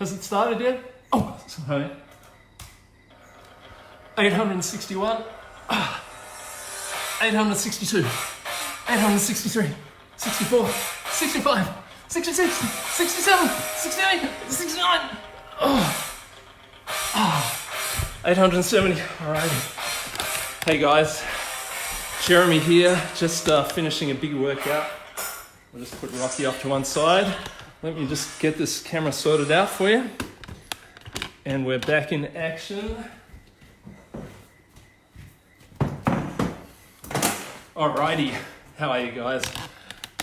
Has it started yet? Oh, sorry. 861, 862, 863, 64, 65, 66, 67, 68, 69. 870. Alrighty. Hey guys, Jeremy here, just finishing a big workout. I'll just put Rocky off to one side. Let me just get this camera sorted out for you. And we're back in action. Alrighty, how are you guys?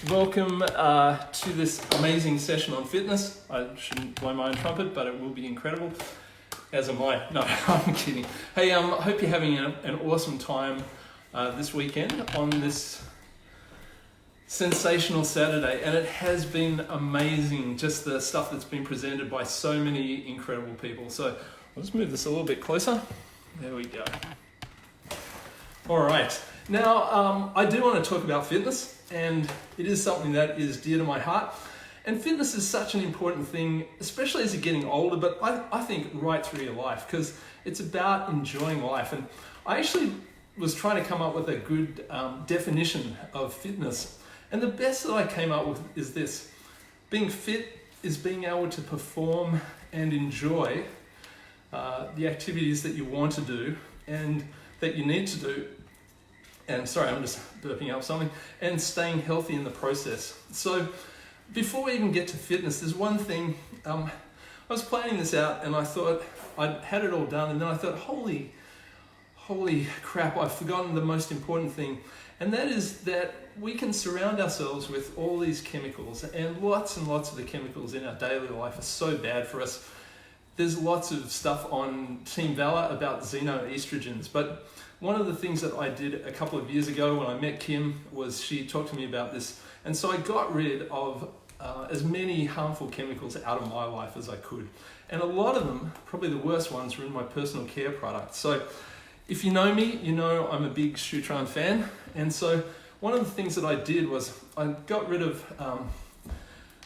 Welcome to this amazing session on fitness. I shouldn't blow my own trumpet, but it will be incredible. As am I. No, I'm kidding. Hey, I hope you're having an awesome time this weekend on this sensational Saturday, and it has been amazing, just the stuff that's been presented by so many incredible people. So I'll just move this a little bit closer. There we go. All right. Now, I do want to talk about fitness, and it is something that is dear to my heart. And fitness is such an important thing, especially as you're getting older, but I think right through your life, because it's about enjoying life. And I actually was trying to come up with a good definition of fitness. And the best that I came up with is this: being fit is being able to perform and enjoy the activities that you want to do and that you need to do. And sorry, I'm just burping up something. And staying healthy in the process. So before we even get to fitness, there's one thing. I was planning this out and I thought I'd had it all done, and then I thought, holy crap, I've forgotten the most important thing. And that is that we can surround ourselves with all these chemicals, and lots of the chemicals in our daily life are so bad for us. There's lots of stuff on Team Valor about xenoestrogens, but one of the things that I did a couple of years ago when I met Kim was she talked to me about this, and so I got rid of as many harmful chemicals out of my life as I could. And a lot of them, probably the worst ones, were in my personal care products. So if you know me, you know I'm a big Shutran fan, and so one of the things that I did was I got rid of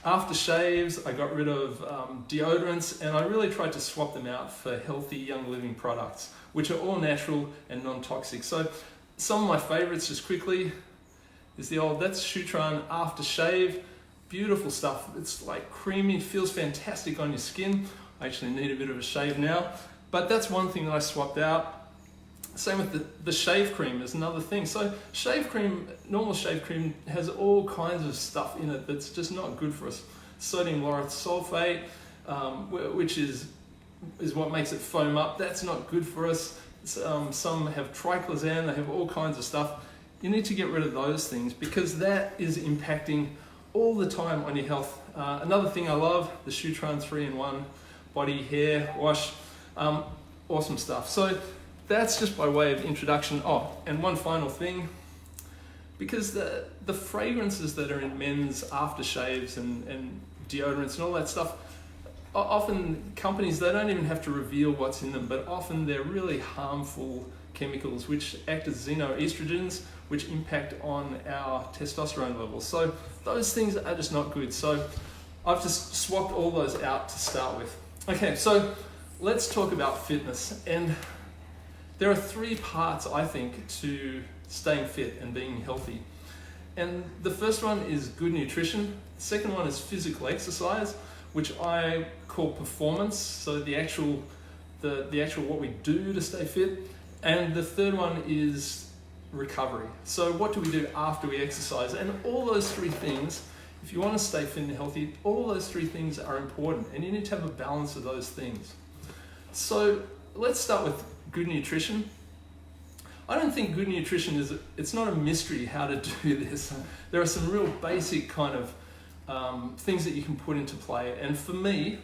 aftershaves, I got rid of deodorants, and I really tried to swap them out for healthy Young Living products, which are all natural and non-toxic. So some of my favorites, just quickly, is that's Shutran aftershave. Beautiful stuff. It's like creamy, feels fantastic on your skin. I actually need a bit of a shave now, but that's one thing that I swapped out. Same with the shave cream is another thing. So shave cream, normal shave cream, has all kinds of stuff in it that's just not good for us. Sodium lauryl sulfate, which is what makes it foam up. That's not good for us. Some have triclosan, they have all kinds of stuff. You need to get rid of those things because that is impacting all the time on your health. Another thing I love, the Shutran 3-in-1 body hair wash. Awesome stuff. So that's just by way of introduction. Oh, and one final thing, because the fragrances that are in men's aftershaves and deodorants and all that stuff, often companies, they don't even have to reveal what's in them, but often they're really harmful chemicals which act as xenoestrogens, which impact on our testosterone levels. So those things are just not good. So I've just swapped all those out to start with. Okay, so let's talk about fitness. And there are three parts, I think, to staying fit and being healthy. And the first one is good nutrition. The second one is physical exercise, which I call performance. So the actual what we do to stay fit. And the third one is recovery. So what do we do after we exercise? And all those three things, if you want to stay fit and healthy, all those three things are important, and you need to have a balance of those things. So let's start with good nutrition. I don't think good nutrition it's not a mystery how to do this. There are some real basic kind of things that you can put into play. And for me,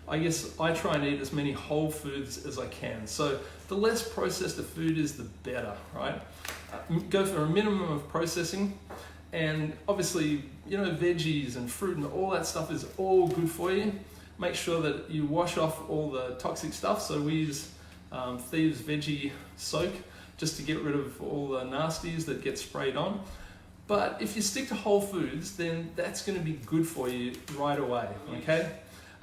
I guess I try and eat as many whole foods as I can. So the less processed the food is, the better, right? Go for a minimum of processing, and obviously, veggies and fruit and all that stuff is all good for you. Make sure that you wash off all the toxic stuff. So we use Thewlis veggie soak just to get rid of all the nasties that get sprayed on. But if you stick to whole foods, then that's going to be good for you right away, okay?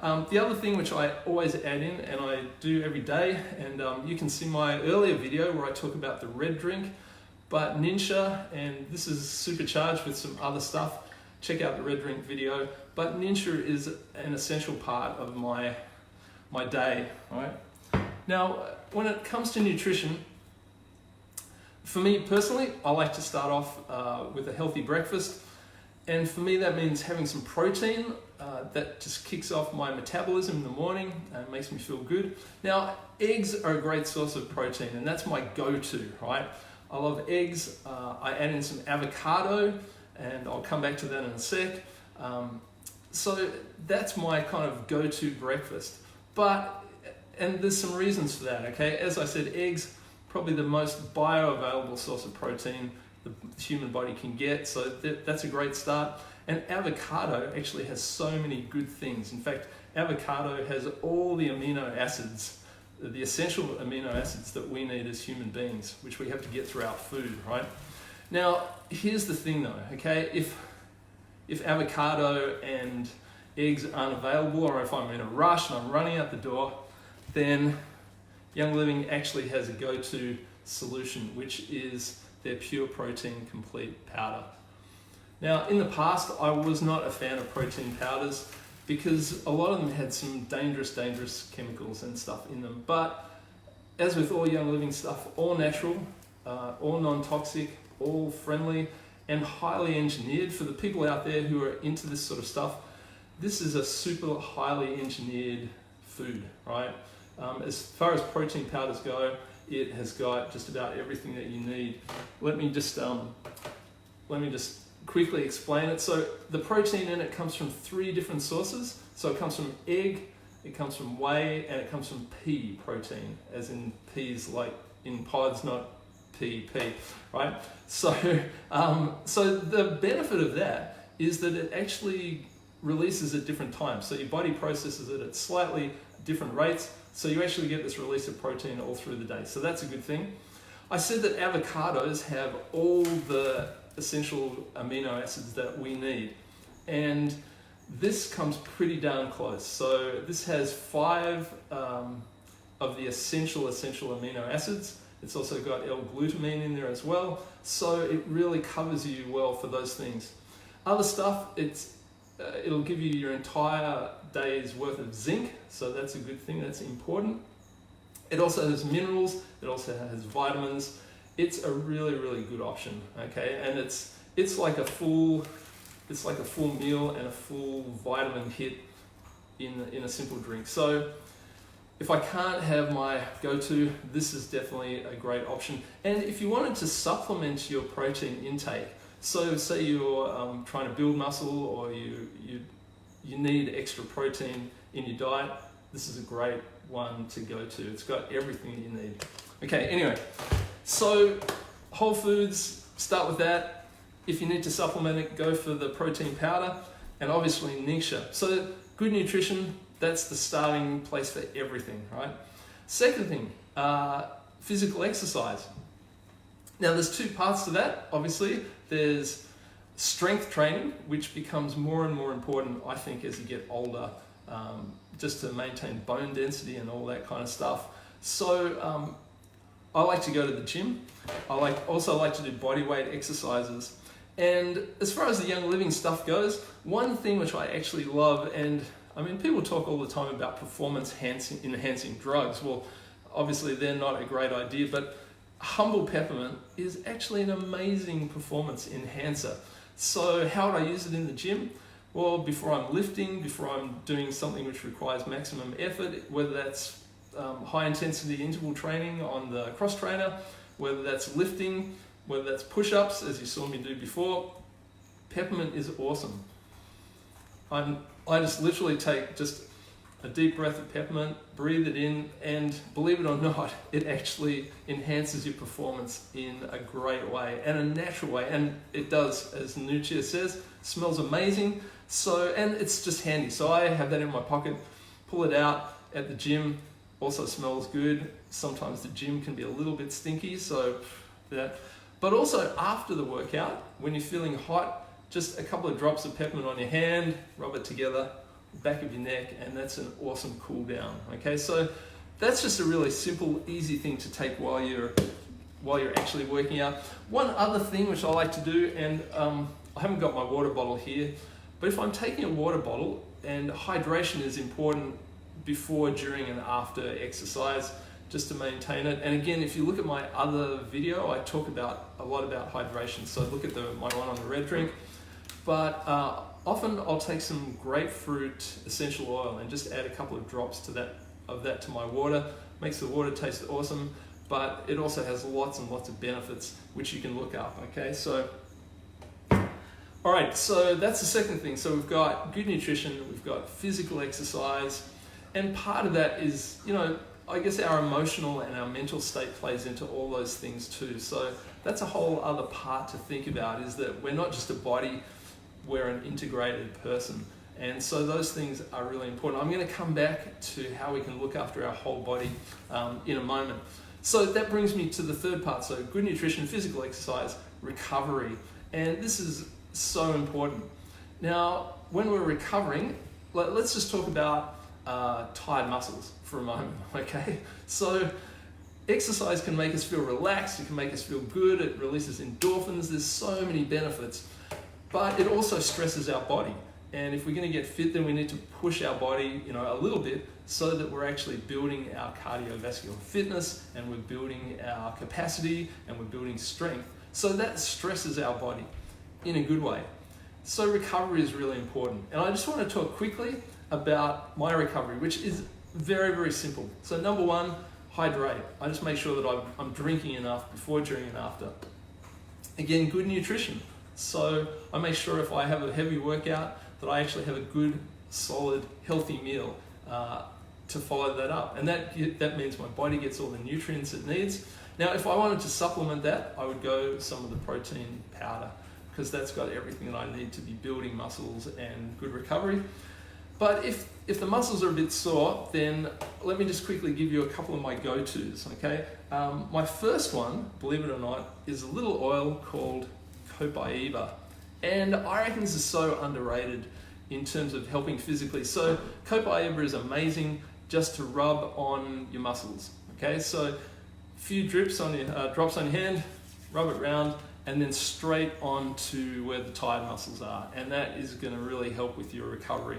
The other thing which I always add in, and I do every day, and you can see my earlier video where I talk about the red drink, but Ninja, and this is supercharged with some other stuff, check out the red drink video, but Ninja is an essential part of my day, right? Now, when it comes to nutrition, for me personally, I like to start off with a healthy breakfast. And for me, that means having some protein that just kicks off my metabolism in the morning and makes me feel good. Now, eggs are a great source of protein, and that's my go-to, right? I love eggs. I add in some avocado, and I'll come back to that in a sec. So that's my kind of go-to breakfast. And there's some reasons for that, okay? As I said, eggs, probably the most bioavailable source of protein the human body can get, so that's a great start. And avocado actually has so many good things. In fact, avocado has all the amino acids, the essential amino acids that we need as human beings, which we have to get through our food, right? Now, here's the thing though, okay? If avocado and eggs aren't available, or if I'm in a rush and I'm running out the door, then Young Living actually has a go-to solution, which is their pure protein complete powder. Now, in the past, I was not a fan of protein powders because a lot of them had some dangerous chemicals and stuff in them. But as with all Young Living stuff, all natural, all non-toxic, all friendly, and highly engineered. For the people out there who are into this sort of stuff, this is a super highly engineered food, right? As far as protein powders go, it has got just about everything that you need. Let me just quickly explain it. So the protein in it comes from 3 different sources. So it comes from egg, it comes from whey, and it comes from pea protein, as in peas like in pods, not pea, right? So, so the benefit of that is that it actually releases at different times. So your body processes it at slightly different rates. So you actually get this release of protein all through the day. So that's a good thing. I said that avocados have all the essential amino acids that we need. And this comes pretty darn close. So this has 5 of the essential amino acids. It's also got L-glutamine in there as well. So it really covers you well for those things. Other stuff, it'll give you your entire day's worth of zinc, so that's a good thing, that's important. It also has minerals, it also has vitamins. It's a really good option, okay? And it's like a full meal and a full vitamin hit in a simple drink. So if I can't have my go-to, this is definitely a great option. And if you wanted to supplement your protein intake, so say you're trying to build muscle, or you need extra protein in your diet, this is a great one to go to. It's got everything you need. Okay, anyway, so whole foods, start with that. If you need to supplement it, go for the protein powder, and obviously Ninja. So good nutrition, that's the starting place for everything, right? Second thing, physical exercise. Now there's 2 parts to that, obviously. There's strength training, which becomes more and more important, I think, as you get older, just to maintain bone density and all that kind of stuff. So I like to go to the gym. I also like to do body weight exercises. And as far as the Young Living stuff goes, one thing which I actually love, and I mean, people talk all the time about performance enhancing drugs. Well, obviously they're not a great idea, but Humble Peppermint is actually an amazing performance enhancer. So how would I use it in the gym? Well, before I'm lifting, before I'm doing something which requires maximum effort, whether that's high intensity interval training on the cross trainer, whether that's lifting, whether that's push-ups, as you saw me do before, peppermint is awesome. I just literally take just a deep breath of peppermint, breathe it in, and believe it or not, it actually enhances your performance in a great way and a natural way. And it does, as Nuccia says, smells amazing. So, and it's just handy. So I have that in my pocket, pull it out at the gym, also smells good. Sometimes the gym can be a little bit stinky, so that. But also after the workout, when you're feeling hot, just a couple of drops of peppermint on your hand, rub it together, back of your neck, and that's an awesome cool down. Okay, so that's just a really simple, easy thing to take while you're actually working out. One other thing which I like to do, and I haven't got my water bottle here, but if I'm taking a water bottle, and hydration is important before, during, and after exercise, just to maintain it. And again, if you look at my other video, I talk a lot about hydration. So look at my one on the red drink. But often I'll take some grapefruit essential oil and just add a couple of drops of that to my water. Makes the water taste awesome, but it also has lots and lots of benefits which you can look up. Okay, so all right, so that's the second thing. So we've got good nutrition, we've got physical exercise, and part of that is, I guess our emotional and our mental state plays into all those things too. So that's a whole other part to think about, is that we're not just a body, we're an integrated person. And so those things are really important. I'm going to come back to how we can look after our whole body in a moment. So that brings me to the third part. So good nutrition, physical exercise, recovery. And this is so important. Now, when we're recovering, let's just talk about tired muscles for a moment, okay? So exercise can make us feel relaxed, it can make us feel good, it releases endorphins, there's so many benefits, but it also stresses our body. And if we're going to get fit, then we need to push our body, a little bit, so that we're actually building our cardiovascular fitness, and we're building our capacity, and we're building strength. So that stresses our body in a good way. So recovery is really important. And I just want to talk quickly about my recovery, which is very, very simple. So number one, hydrate. I just make sure that I'm drinking enough before, during, and after. Again, good nutrition. So I make sure if I have a heavy workout that I actually have a good, solid, healthy meal to follow that up. And that means my body gets all the nutrients it needs. Now, if I wanted to supplement that, I would go some of the protein powder, because that's got everything that I need to be building muscles and good recovery. But if the muscles are a bit sore, then let me just quickly give you a couple of my go-tos, okay? My first one, believe it or not, is a little oil called copaiba. And I reckon this is so underrated in terms of helping physically. So copaiba is amazing just to rub on your muscles, okay? So a few drops on your hand, rub it around, and then straight on to where the tired muscles are. And that is going to really help with your recovery.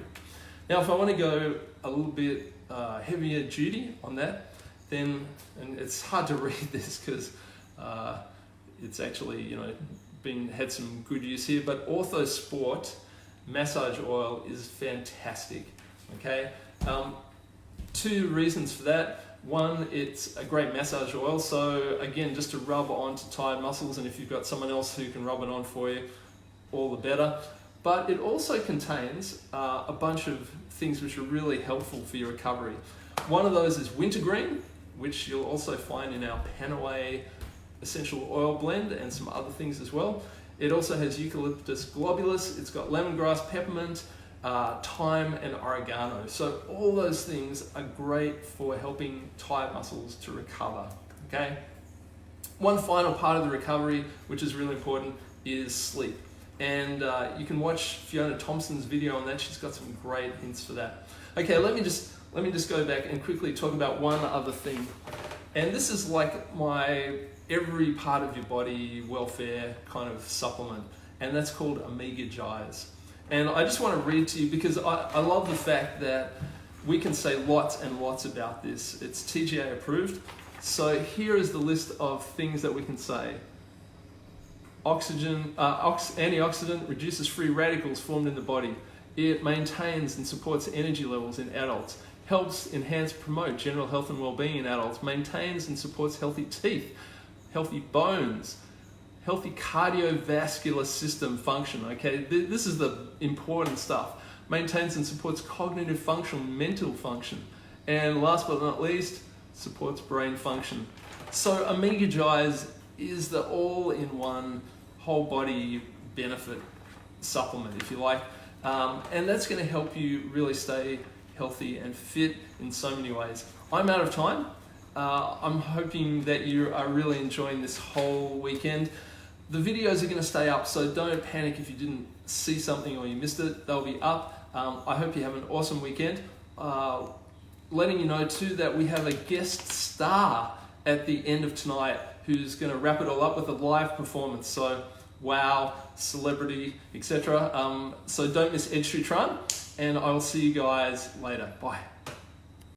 Now, if I want to go a little bit heavier duty on that, then, and it's hard to read this because it's actually, had some good use here, but Orthosport massage oil is fantastic, okay? Two reasons for that. One, it's a great massage oil, so again, just to rub onto tired muscles, and if you've got someone else who can rub it on for you, all the better. But it also contains a bunch of things which are really helpful for your recovery. One of those is wintergreen, which you'll also find in our Panaway essential oil blend, and some other things as well. It also has eucalyptus globulus, it's got lemongrass, peppermint, thyme, and oregano. So all those things are great for helping tired muscles to recover, okay? One final part of the recovery, which is really important, is sleep. And you can watch Fiona Thompson's video on that. She's got some great hints for that. Okay, let me just go back and quickly talk about one other thing. And this is like my every part of your body welfare kind of supplement, and that's called Omega Gies. And I just want to read to you, because I love the fact that we can say lots and lots about this. It's TGA approved. So here is the list of things that we can say. Antioxidant reduces free radicals formed in the body. It maintains and supports energy levels in adults. Helps enhance, promote general health and well-being in adults. Maintains and supports healthy teeth, healthy bones, healthy cardiovascular system function, okay? This is the important stuff. Maintains and supports cognitive function, mental function. And last but not least, supports brain function. So Omega Gies is the all-in-one whole body benefit supplement, if you like. And that's going to help you really stay healthy and fit in so many ways. I'm out of time. I'm hoping that you are really enjoying this whole weekend. The videos are going to stay up, so don't panic if you didn't see something or you missed it. They'll be up. I hope you have an awesome weekend. Letting you know too that we have a guest star at the end of tonight who's going to wrap it all up with a live performance. So, wow, celebrity, etc. So don't miss Ed Shutran, and I will see you guys later. Bye.